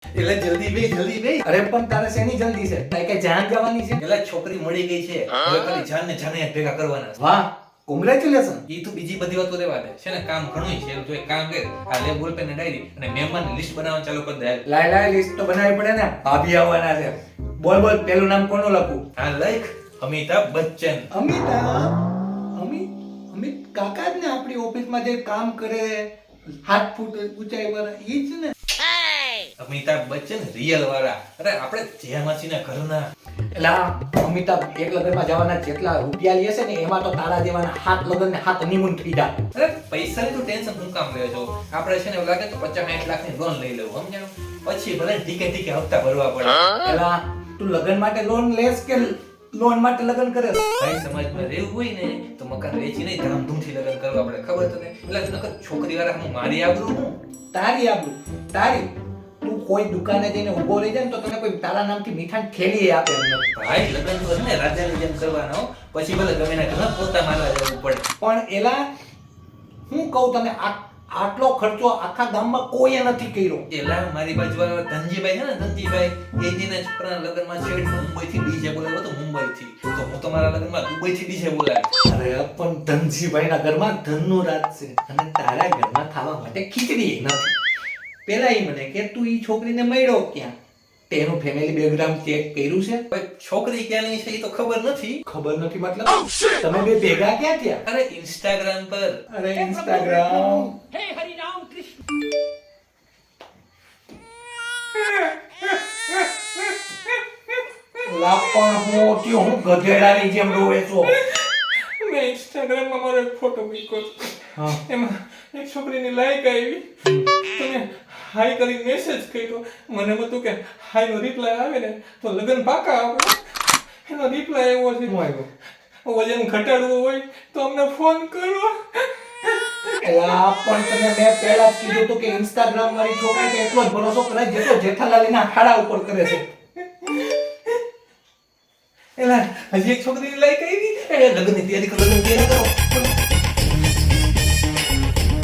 એટલે જલ્દી બે. અરે પણ તારે શેની જલ્દી છે? તારે કઈ જાન જવાની છે? એટલે છોકરી મળી ગઈ છે, હવે ખાલી જાન ને જાને ભેગા કરવાના છે. વાહ, કોંગ્રેચ્યુલેશન. ઈ તો બીજી બધી વાતો રહેવા દે છે ને, કામ ઘણું છે. જો એક કામ કર, આ લે બોલ પેન ને ડાયરી અને મહેમાનની લિસ્ટ બનાવવાનું ચાલુ કરી દે. લાય લિસ્ટ તો બનાવવી પડે ને. ભાભી આવવાના છે. બોલ પેલું નામ કોનું લખું? હા લખ, અમિતાભ બચ્ચન. અમિત કાકા જ ને, આપણી ઓફિસમાં જે કામ કરે 7 ફૂટ ઊંચાઈ પર, ઈ જ ને. અમિતાભ બચ્ચન રિયલ વાળા. અરે આપણે જયામાસીના ઘરના. એલા અમિતાભ એક લગ્નમાં જવાના જેટલા રૂપિયા લે છે ને, એમાં તો તારા જેવાના 7 લગ્ન ને 7 હનીમૂન થઈ જાય. અરે પૈસાની તો ટેન્શન હું કામ લે છો? આપણે છે ને એવું લાગે તો 50-60 લાખની લોન લઈ લેવું, સમજાણું? પછી ભલે ટીકે હપ્તા ભરવા પડે. એલા તું લગ્ન માટે લોન લેસ કે લોન માટે લગ્ન કરે? ભાઈ સમાજમાં રહેવું હોય ને તો મકાન વેચીને ધામધૂમથી લગ્ન કરવા પડે, ખબર તને? એટલે નકર છોકરી વાળા હું મારી આબરૂ હું તારી આબરૂ તારી. તું કોઈ દુકાને જઈને ઊભો રહી જાય ને તો તને કોઈ તારા નામથી મીઠાની થેલી આપે એમ નથી. ભાઈ લગ્ન તો છે ને રાજાની જેમ કરવાના હો. પછી ભલે ગમે ના ઘરમાં પોતા મારવા જવું પડે. પણ એલા હું કહું તને, આટલો ખર્ચો આખા ગામમાં કોઈએ નથી કર્યો. એલા મારી બાજુવાળા ધનજીભાઈ છે ને, ધનજીભાઈ એ જેના છોકરાના લગ્નમાં શેઠ મુંબઈથી ડીજે બોલાવ્યો તો, મુંબઈથી. તો હું તો મારા લગ્નમાં દુબઈથી ડીજે બોલાવ્યો. અરે પણ ધનજીભાઈના ઘરમાં ધનનું રાજ છે અને તારા ઘરમાં ખાવા માટે ખીચડી નથી. પેલા એ મને કે તું ઈ છોકરીને મળ્યો ક્યાં? તેનું ફેમિલી બેકગ્રાઉન્ડ ચેક કર્યું છે? ભાઈ છોકરી ક્યાંની છે એ તો ખબર નથી. ખબર નથી મતલબ તમે બે ભેગા ક્યાં થયા? અરે ઇન્સ્ટાગ્રામ પર. અરે ઇન્સ્ટાગ્રામ. હે હરિ રામ કૃષ્ણ. લાપણ હું ત્યો હું ગધેડાની જેમ રોવે છો. મેં ઇન્સ્ટાગ્રામમાં મારો એક ફોટો મૂક્યો હતો. હા. એમાં એક છોકરીની લાઈક આવી તો મેં હાઈ કરી મેસેજ કર્યો. મને હતું કે હાઈ નો રિપ્લાય આવે ને તો લગ્ન પાકા આવે. એનો રિપ્લાય એવો છે, હું આવ્યો? વજન ઘટાડવું હોય તો અમને ફોન કરો. એલા પણ તને મેં પહેલા જ કીધું હતું કે ઇન્સ્ટાગ્રામ વાળી છોકરી કે એટલો જ ભરોસો કરાય જેટલો જેઠાલાલના ખાડા ઉપર કરે છે. એલા હજી એક છોકરીની લાઈક આવી. એ લગ્નની તૈયારી કરો.